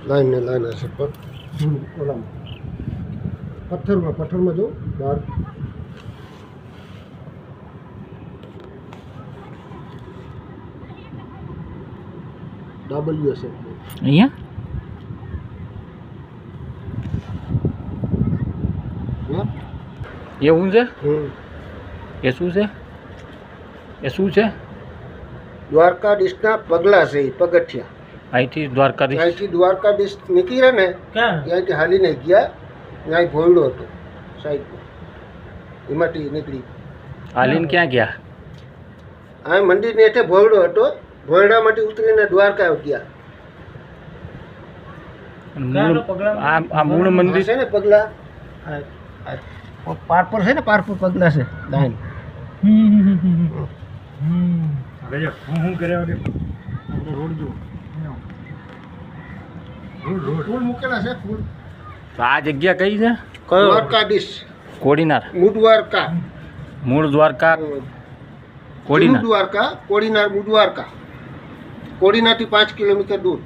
line ને line હશે પણ ઓલામાં પથ્થરમાં જો બહાર ડબલ્યુ હશે અહીંયા એવું છે એ શું છે એ શું છે દ્વારકાધીશના પગલા છે એ પગથિયા અહીંથી દ્વારકાધીશ ત્યાંથી દ્વારકાધીશ નીકળ્યા ને ત્યાંથી હાલીને ગયા ત્યાં ભોયડો હતો સાઈડમાં એમાંથી નીકળી હાલીને ક્યાં ગયા આ મંદિરની હેઠે ભોયડો હતો ભોયડામાંથી ઉતરીને દ્વારકા ગયા આ મૂળ મંદિર છે ને પગલા પારપર છે ને પારપર પગલા છે લાઈન હું કર્યા રોડ જો ફૂલ મૂકેલા છે ફૂલ તો આ જગ્યા કઈ છે દ્વારકાધીશ કોડીનાર મુદ્વારકા મૂળ દ્વારકા કોડીનાર દ્વારકા કોડીનાર મુદ્વારકા કોડીનારથી 5 કિલોમીટર દૂર